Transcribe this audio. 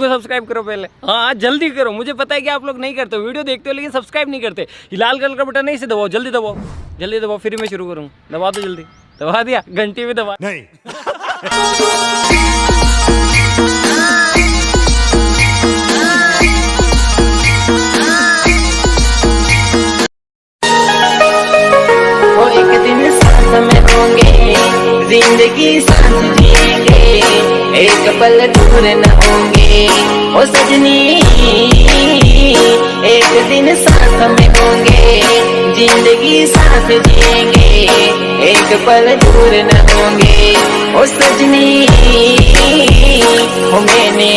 को सब्सक्राइब करो पहले। हाँ जल्दी करो, मुझे पता है कि आप लोग नहीं करते हो, वीडियो देखते हो लेकिन सब्सक्राइब नहीं करते। लाल कलर का बटन नहीं से दबाओ, जल्दी दबाओ, जल्दी दबाओ, फिर मैं शुरू करूँ। दबा दो जल्दी, दबा दिया, घंटी में दबा नहीं। एक दिन साथ में होंगे, जिंदगी साथ जिएंगे, एक पल दूर न होंगे ओ सजनी। एक दिन साथ में होंगे, जिंदगी साथ जिएंगे, एक पल दूर न होंगे ओ सजनी। मैंने